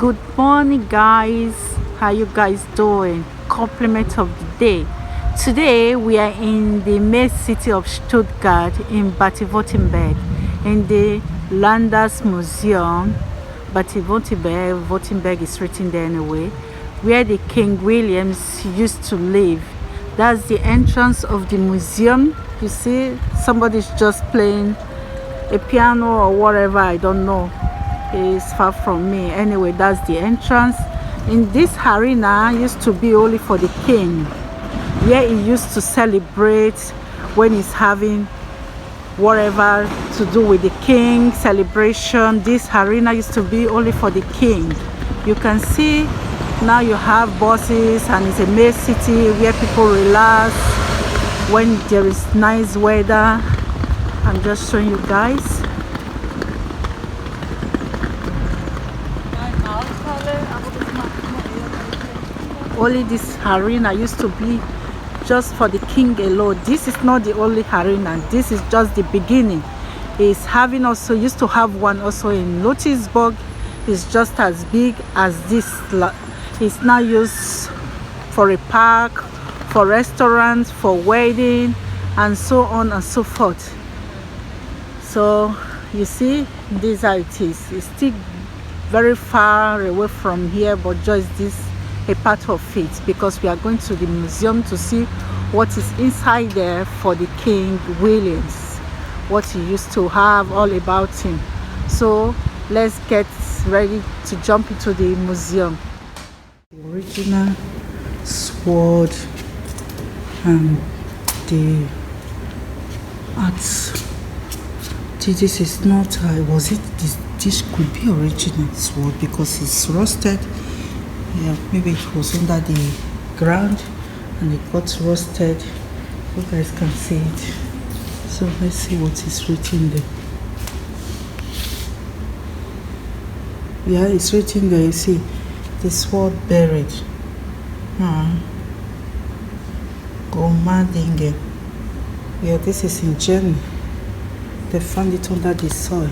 Good morning, guys. How you guys doing? Compliment of the day. Today we are in the main city of Stuttgart in Baden-Württemberg in the Landesmuseum. Baden-Württemberg is written there anyway, where the King Williams used to live. That's the entrance of the museum. You see, somebody's just playing a piano or whatever, I don't know. It's far from me. Anyway, that's the entrance. In this arena used to be only for the king, where he used to celebrate when he's having whatever to do with the king celebration. This arena used to be only for the king. You can see now you have buses, and it's a main city where people relax when there is nice weather. I'm just showing you guys. Only this arena used to be just for the king alone. This is not the only arena. This is just the beginning. It's having also used to have one also in Ludwigsburg. It's just as big as this. It's now used for a park, for restaurants, for wedding, and so on and so forth. So you see, this is how it is. It's still very far away from here, but just this a part of it, because we are going to the museum to see what is inside there for the King Williams, what he used to have, all about him. So let's get ready to jump into the museum. The original sword and the arts. This is not was it this could be original sword because it's rusted. Yeah, maybe it was under the ground and it got rusted. You guys can see it. So let's see what is written there. Yeah, it's written there. You see the sword buried. Gomadingen. Yeah, this is in Germany. They found it under the soil.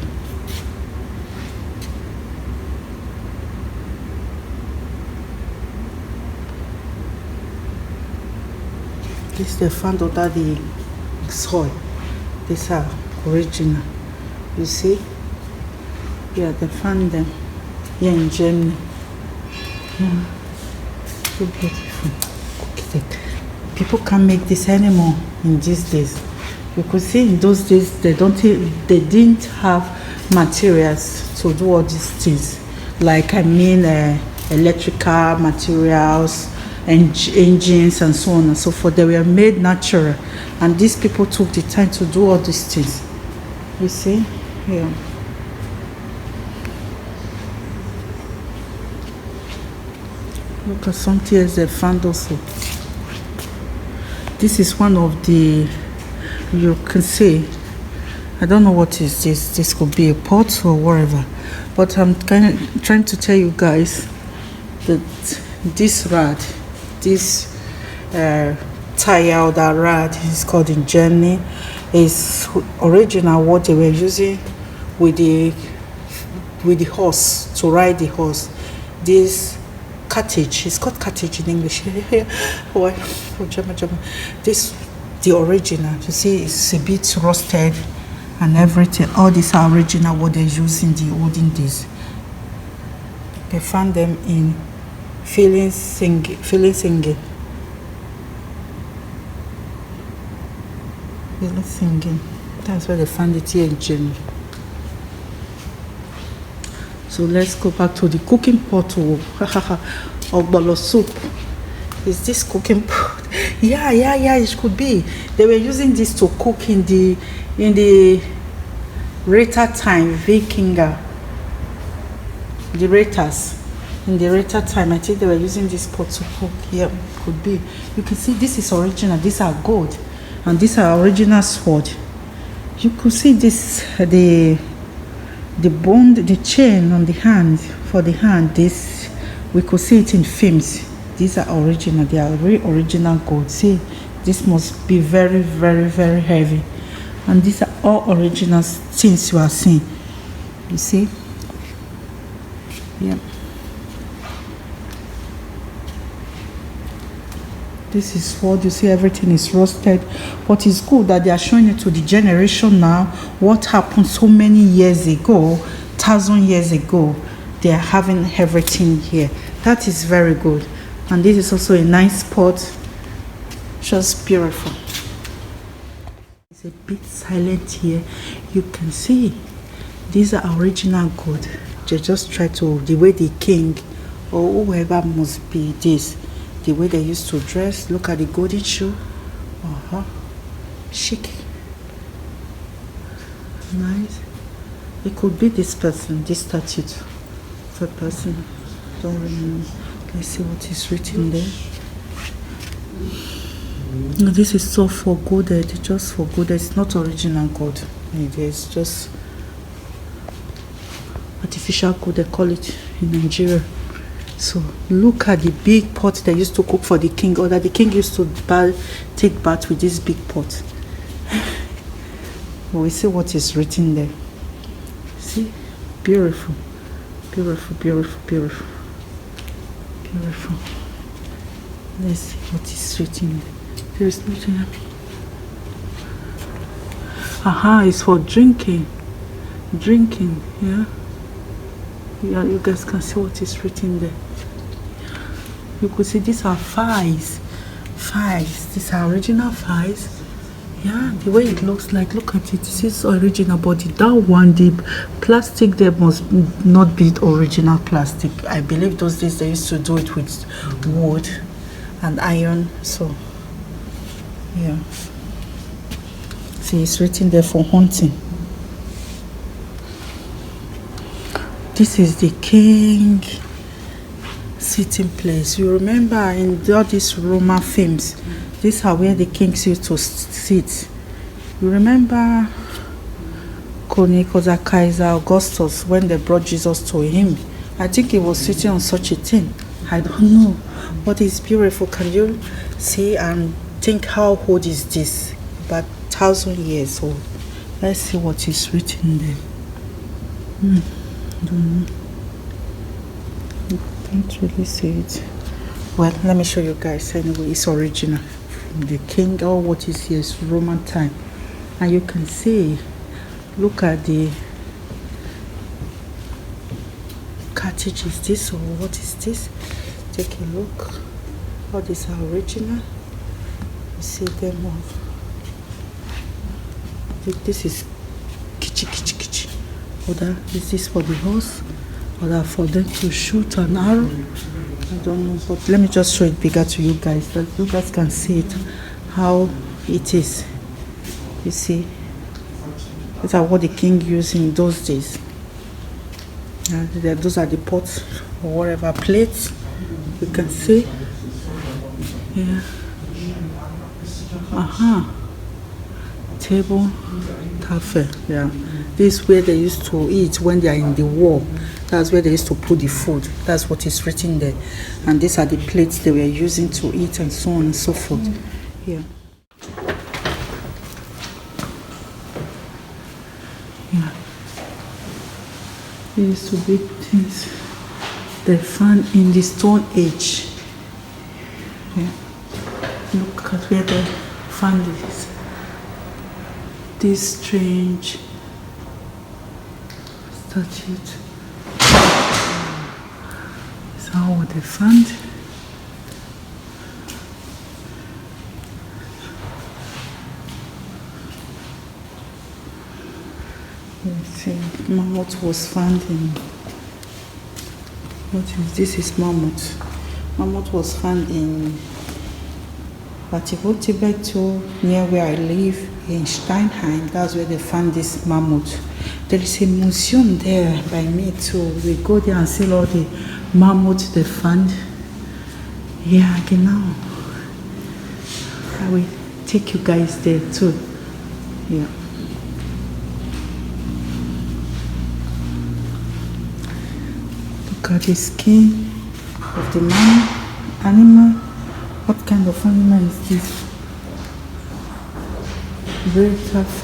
This they found under the soil. These are original. You see? Yeah, they found them here in Germany. Yeah. So beautiful. Okay. People can't make this anymore in these days. You could see in those days they didn't have materials to do all these things. Like electrical materials, engines and so on and so forth. They were made natural, and these people took the time to do all these things. You see? Yeah. Look at something else they found also. This is one of the, you can see, I don't know what is this. This could be a pot or whatever, but I'm kind of trying to tell you guys that this rod, this tire or that rod is called in Germany, is original what they were using with the horse, to ride the horse. This cartage, it's called cartage in English. This the original. You see, it's a bit rusted and everything. All these are original what they use in the olden days. They found them in Feeling singing. That's where they found it here in Germany. So let's go back to the cooking pot of bolo soup. Is this cooking pot? Yeah, it could be. They were using this to cook in the Rita time, Vikinger. The Ratas. In the later time, I think they were using this pot to cook. Yeah, could be. You can see this is original. These are gold, and these are original sword. You could see this the bond, the chain on the hand for the hand. This we could see it in films. These are original. They are really original gold. See, this must be very, very, very heavy, and these are all original things you are seeing. You see? Yeah. This is what you see, everything is rusted. But it's good that they are showing it to the generation now. What happened so many years ago, 1,000 years ago, they are having everything here. That is very good. And this is also a nice spot. Just beautiful. It's a bit silent here. You can see these are original good. They just try to, the way the king or whoever must be this, the way they used to dress. Look at the golden shoe. Chic. Nice. It could be this person, this statue of a person. Don't really know. Let's see what is written there. No, this is so foreboded, just foreboded. It's not original gold. It is just artificial gold, they call it in Nigeria. So look at the big pot they used to cook for the king, or that the king used to take bath with this big pot. We see what is written there. See, beautiful, beautiful, beautiful, beautiful, beautiful. Let's see what is written there. There is nothing. Aha, it's for drinking. Drinking, yeah. Yeah, you guys can see what is written there. You could see these are files. Files. These are original files. Yeah, the way it looks like, look at it. This is original, but that one, the plastic there must not be original plastic. I believe those days they used to do it with wood and iron. So, yeah. See, it's written there for hunting. This is the king sitting place. You remember in all these Roman films, these are where the kings used to sit. You remember Kaiser Augustus, when they brought Jesus to him? I think he was sitting on such a thing. I don't know. But it's beautiful. Can you see and think how old is this? About 1,000 years old. Let's see what is written there. I don't know. I can't really see it. Well, let me show you guys. Anyway, it's original. The king, or what is here is Roman time. And you can see, look at the cartridge. Is this or what is this? Take a look. All these are original. You see them all. This is kichi. Other is this for the horse, or for them to shoot an arrow. I don't know, but let me just show it bigger to you guys, that you guys can see it, how it is. You see, these are what the king used in those days. Those are the pots or whatever plates. You can see. Yeah. Table, cafe. Yeah. This is where they used to eat when they are in the war. That's where they used to put the food. That's what is written there. And these are the plates they were using to eat, and so on and so forth. Yeah. Yeah. These used to be things they found in the Stone Age. Yeah. Look at where they found this. This strange statue. Is that what they found? Let's see. Mammoth was found in. What is this? Is mammoth. Mammoth was found in Baden-Württemberg too, near where I live in Steinheim. That's where they found this mammoth. There is a museum there by me too. We go there and see all the mammoths they found. Yeah, genau. I will take you guys there too. Yeah. Look at the skin of the animal. What kind of animal is this? Very tough.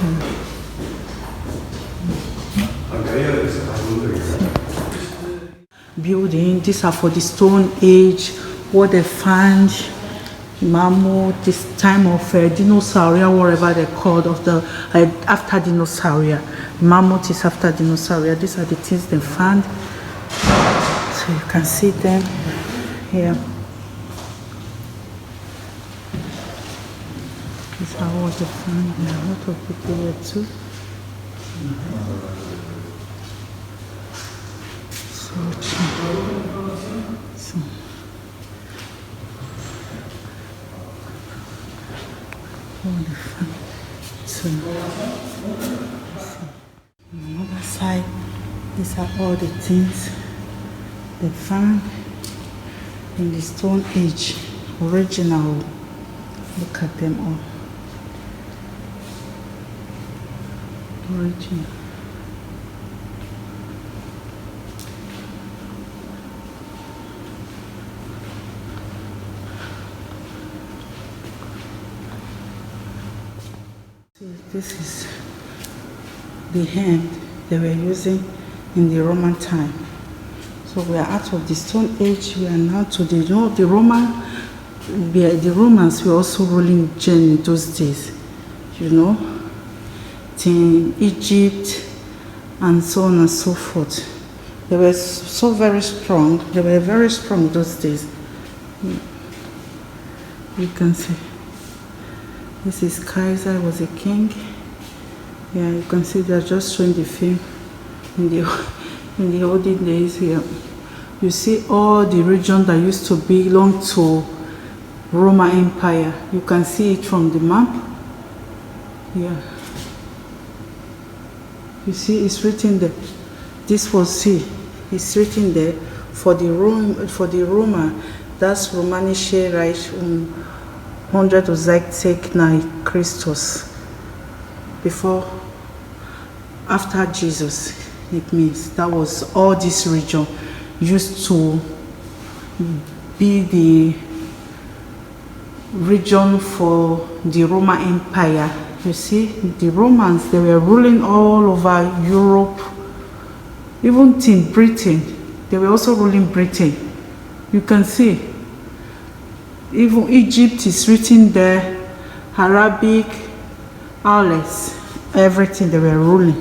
Building. These are for the Stone Age. What they found. mammoth, this time of dinosauria, whatever they called, of the after dinosauria. Mammoth is after dinosauria. These are the things they found. So you can see them here. These are all they found. There are a lot of people here too. So so on the other side, these are all the things they found in the Stone Age, original. Look at them all. Original. This is the hand they were using in the Roman time. So we are out of the Stone Age. We are now to the, you know, the Romans were also ruling in those days, you know, in Egypt and so on and so forth. They were so very strong. They were very strong those days. You can see. This is Kaiser, was a king. Yeah, you can see they're just showing the film in the olden days here. You see all the region that used to belong to Roma-Empire. You can see it from the map. Yeah. You see it's written there. This was, see, it's written there for the Roma. That's Romanische Reich 160 nach Christus. Before, after Jesus, it means that was all this region used to be the region for the Roman Empire. You see, the Romans, they were ruling all over Europe, even in Britain. They were also ruling Britain. You can see, even Egypt is written there, Arabic, Aules, everything they were ruling.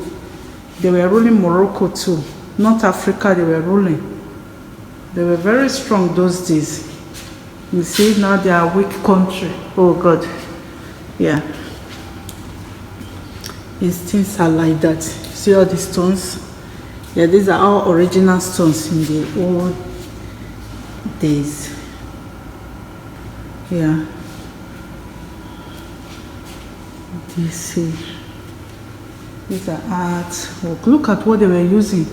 They were ruling Morocco too. North Africa, they were ruling. They were very strong those days. You see, now they are a weak country. Oh God. Yeah. These things are like that. See all the stones? Yeah, these are all original stones in the old days. Yeah. You see, these are artwork. Look at what they were using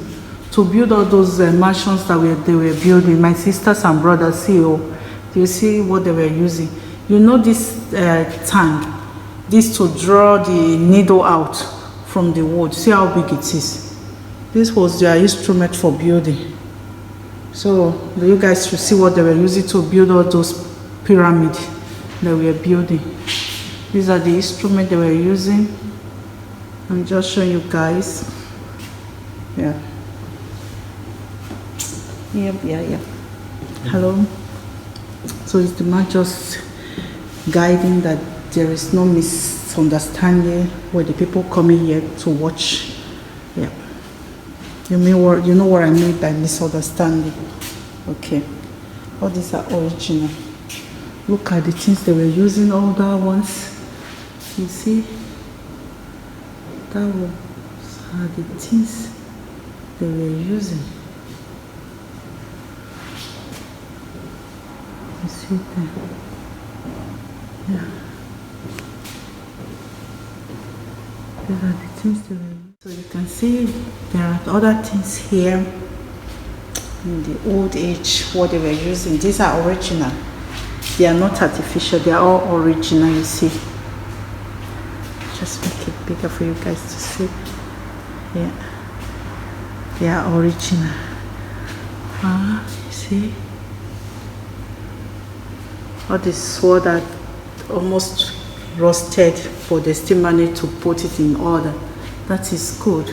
to build all those mansions that they were building. My sisters and brothers, see, oh, you see what they were using. You know this tang, this to draw the needle out from the wood. See how big it is. This was their instrument for building. So you guys should see what they were using to build all those pyramids that we are building. These are the instruments they were using. I'm just showing you guys. Yeah. Yeah. Hello. So is the man just guiding that there is no misunderstanding where the people coming here to watch? Yeah. You know what I mean by misunderstanding? Okay. All these are original. Look at the things they were using, all that ones. You see? That was the things they were using. You see that? Yeah. These are the things they were using. So you can see there are other things here in the old age, what they were using. These are original. They are not artificial, they are all original, you see. Just make it bigger for you guys to see. Yeah. They are original. You see? All this sword that almost rusted, but they still managed to put it in order. That is good.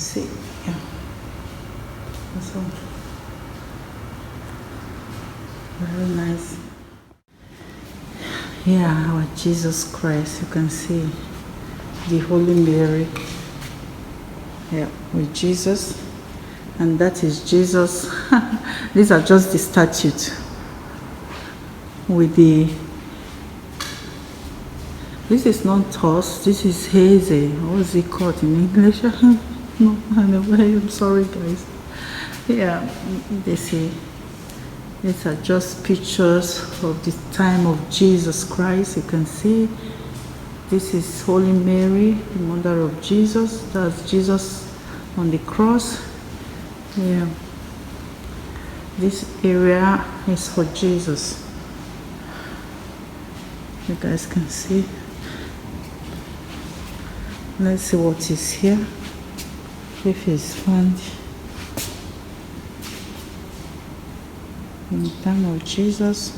see. Yeah. So very nice. Yeah, our Jesus Christ. You can see the Holy Mary. Yeah, with Jesus. And that is Jesus. These are just the statues with the. This is not toss. This is hazy. What is it called in English? No, I'm sorry, guys. Yeah, they say these are just pictures of the time of Jesus Christ. You can see this is Holy Mary, the mother of Jesus. That's Jesus on the cross. Yeah, this area is for Jesus. You guys can see. Let's see what is here. If it's found in the time of Jesus,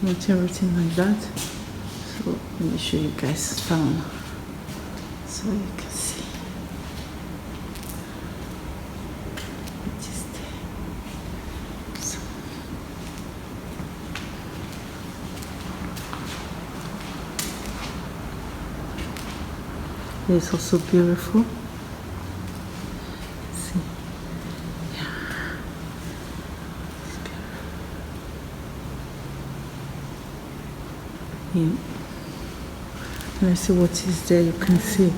not everything like that. So let me show you guys down so you can see what is there. So, it's also beautiful. See, yeah. It's beautiful. Yeah. Let's see what is there. You can see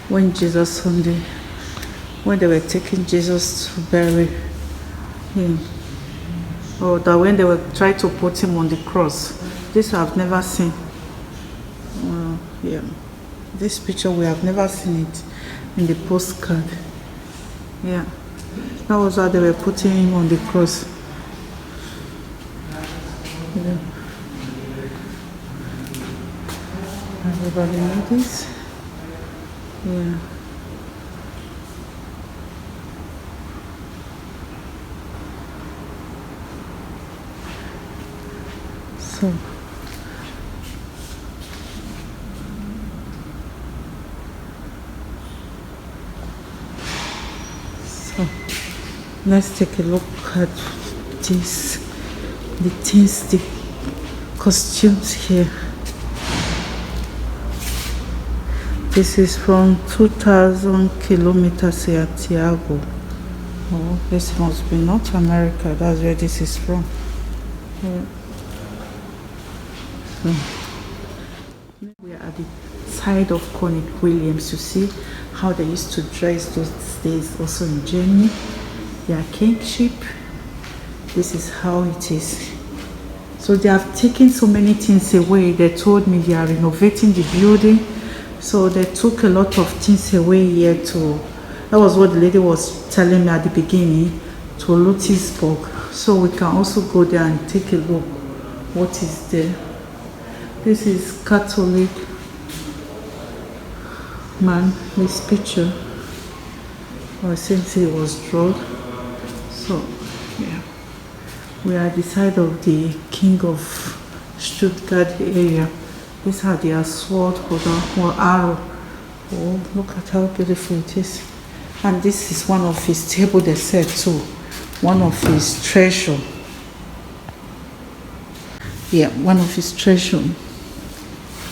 when Jesus when they were taking Jesus to bury him, or that when they were trying to put him on the cross. This I've never seen. Yeah, this picture we have never seen it in the postcard. Yeah, that was how they were putting him on the cross. Yeah. Everybody know this? Yeah. So let's take a look at this, the things, the costumes here. This is from 2,000 kilometers Santiago. Oh, this must be North America. That's where this is from. Yeah. So, we are at the side of Connie Williams. You see how they used to dress those days also in Germany. Their kingship. This is how it is. So they have taken so many things away. They told me they are renovating the building. So they took a lot of things away here to, that was what the lady was telling me at the beginning, to Lotisburg. So we can also go there and take a look what is there. This is Catholic man, this picture. Or since he was drawn. So yeah. We are at the side of the king of Stuttgart area. These are their sword holder or arrow. Oh, look at how beautiful it is. And this is one of his table, they said too. One of his treasure. Yeah, one of his treasure.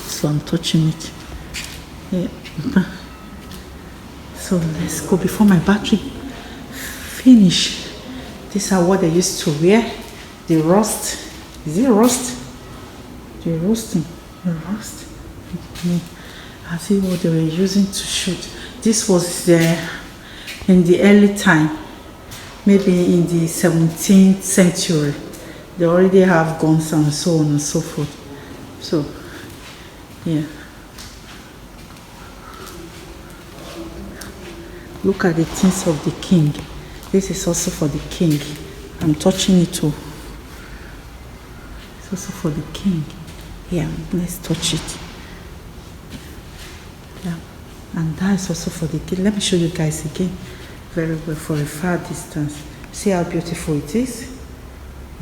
So I'm touching it. Yeah. So let's go before my battery finish. These are what they used to wear. The rust. Is it rust? The roasting. Rust. I see what they were using to shoot. This was in the early time, maybe in the 17th century. They already have guns and so on and so forth. So, yeah. Look at the things of the king. This is also for the king. I'm touching it too. It's also for the king. Yeah, let's touch it. Yeah, and that is also for the king. Let me show you guys again very well for a far distance. See how beautiful it is?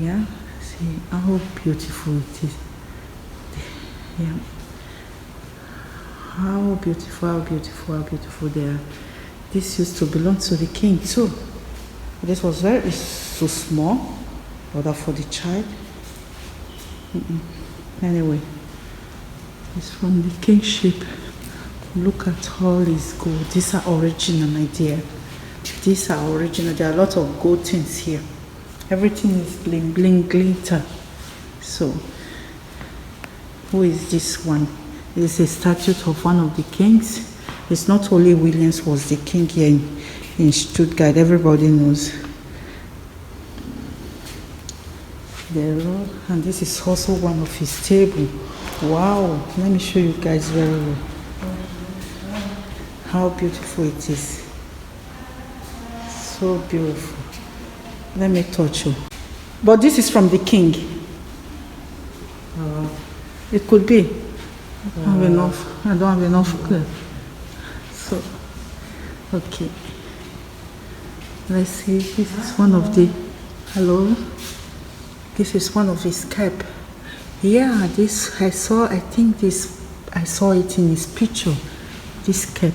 Yeah, see how beautiful it is. Yeah. How beautiful they are. This used to belong to the king too. This was very so small, order for the child. Anyway, it's from the kingship. Look at all his gold. These are original, my dear. These are original. There are a lot of gold things here. Everything is bling bling glitter. So, who is this one? It's a statue of one of the kings. It's not only Williams was the king here in Stuttgart. Everybody knows. And this is also one of his table. Wow! Let me show you guys very well how beautiful it is. So beautiful. Let me touch you. But this is from the king. It could be. I don't have enough. I don't have enough. So, okay. Let's see. This is one of the. Hello. This is one of his cap. Yeah, this I saw. I think this. I saw it in his picture. This cap.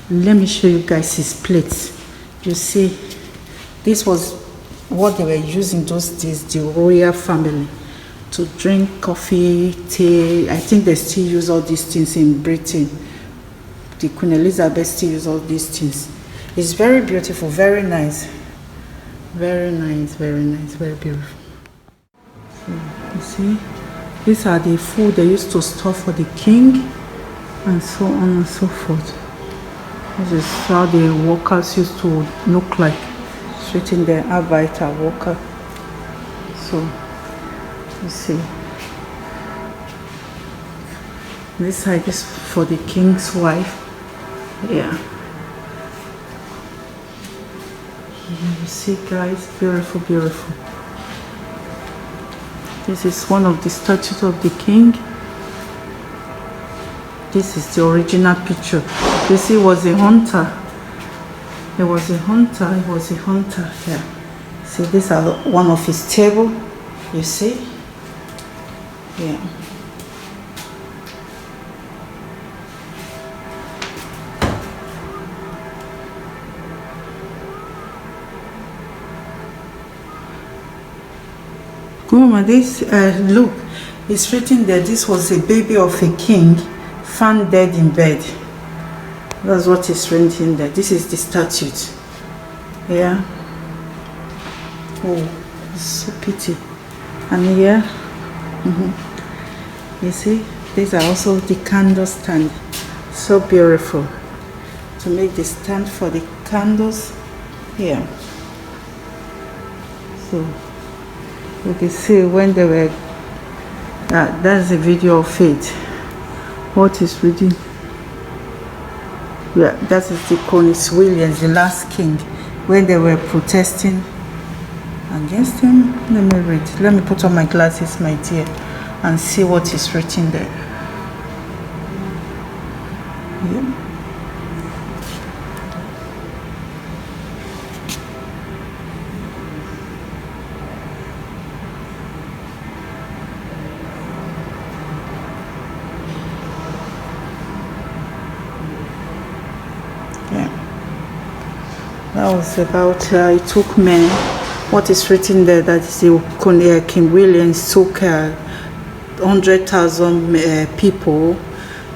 Let me show you guys his plates. You see, this was what they were using those days. The royal family to drink coffee, tea. I think they still use all these things in Britain. The Queen Elizabeth still use all these things. It's very beautiful, very nice. Very nice, very nice, very beautiful. So, you see, these are the food they used to store for the king, and so on and so forth. This is how the workers used to look like. Treating the Arbeiter worker. So, you see, this side is for the king's wife. Yeah. You see, guys, beautiful, beautiful. This is one of the statues of the king. This is the original picture. You see, he was a hunter. He was a hunter. He was a hunter. Yeah. See, these are one of his table. You see? Yeah. Grandma, this look, it's written that this was a baby of a king found dead in bed. That's what is written there. This is the statute. Yeah. Oh, it's so pity. And here, you see, these are also the candle stand. So beautiful. To make the stand for the candles here. So you can see when they were. That's a video of it. What is reading? Yeah, that is the Prince Williams, the last king, when they were protesting against him. Let me read. Let me put on my glasses, my dear, and see what is written there. Yeah. That was about, it took men, what is written there, that is the King Williams took 100,000 people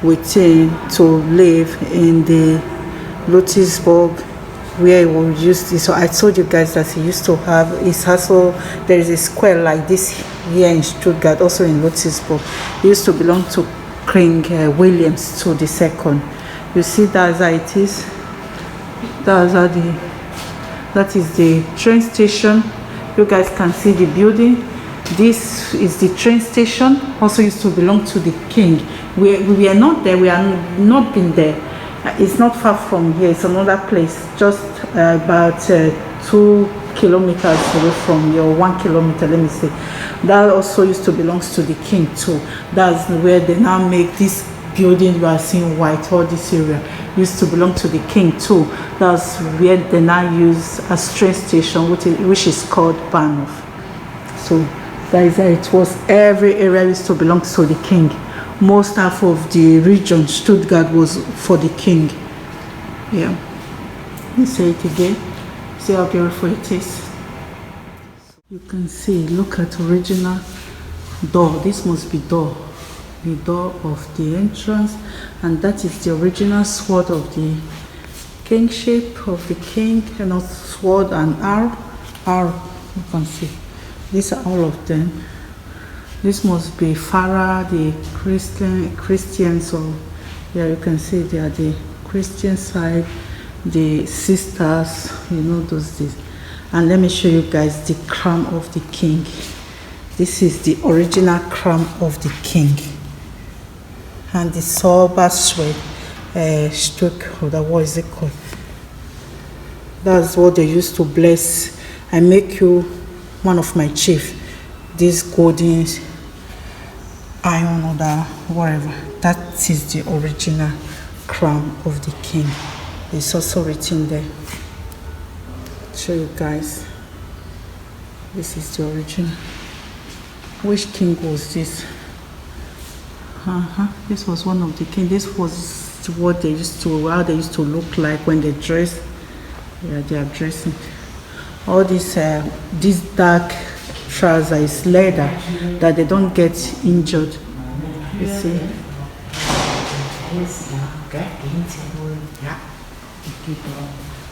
with him to live in the Ludwigsburg, where he would use this. So I told you guys that he used to have his hustle. There is a square like this here in Stuttgart, also in Ludwigsburg. It used to belong to King Williams to the second. You see, that's how it is. That is the train station. You guys can see the building. This is the train station. Also used to belong to the king. We are not there. We are not been there. It's not far from here. It's another place, just about 2 kilometers away from here, 1 kilometer. Let me say. That also used to belong to the king too. That's where they now make this building you are seeing white. All this area used to belong to the king too. That's where they now use a train station, which is called Bahnhof. So that is how it was. Every area used to belong to the king. Most half of the region, Stuttgart, was for the king. Yeah. Let me say it again. See how beautiful it is. You can see, look at original door. This must be door, the door of the entrance, and that is the original sword of the kingship of the king, and also sword and arrow. You can see these are all of them. This must be Farah, the Christians. So yeah, you can see they are the Christian side, the sisters, you know, those days. And let me show you guys the crown of the king. This is the original crown of the king. And the silver stroke, or what is it called? That's what they used to bless. I make you one of my chief. This golden iron or the whatever. That is the original crown of the king. It's also written there. Show you guys. This is the original. Which king was this? This was one of the kings. This was what they used to, how they used to look like when they dress. Yeah, they are dressing. All this dark trouser is leather, that they don't get injured. You see.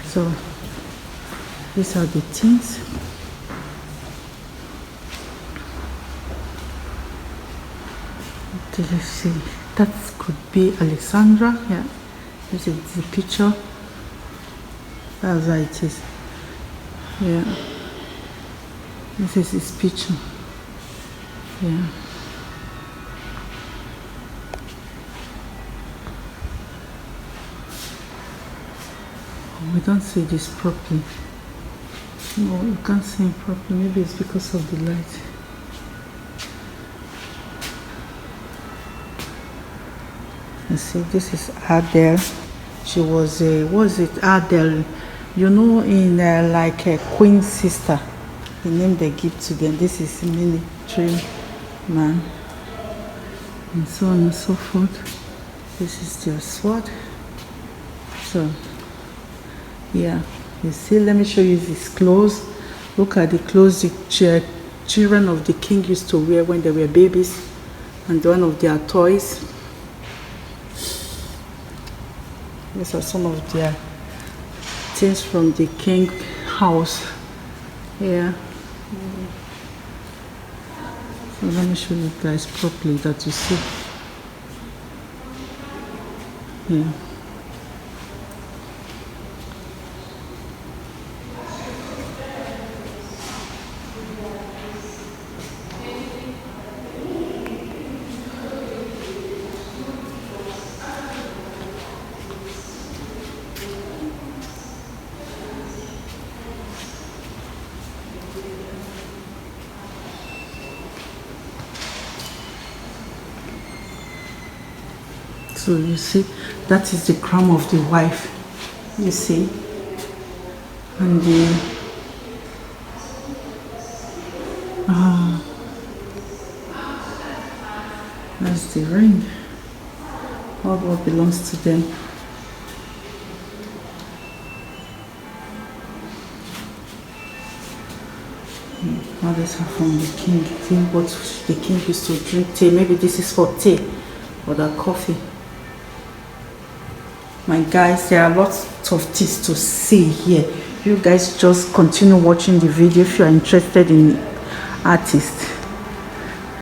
So these are the things. Did you see? That could be Alexandra. Yeah, this is the picture. That's how it is. Yeah, this is his picture. Yeah. We don't see this properly. No, you can't see it properly. Maybe it's because of the light. You see, this is Adele. She was a, what is it, Adele? You know, in like a queen's sister. The name they give to them. This is military man. And so on and so forth. This is their sword. So, yeah. You see, let me show you these clothes. Look at the clothes the children of the king used to wear when they were babies. And one of their toys. These are some of their things from the king house. Yeah. So let me show you guys properly that you see. Yeah. So you see, that is the crown of the wife, you see, and the that's the ring, all what belongs to them. All these are from the king. See what the king used to drink tea. Maybe this is for tea or the coffee. My guys, there are lots of things to see here. You guys just continue watching the video if you are interested in artists.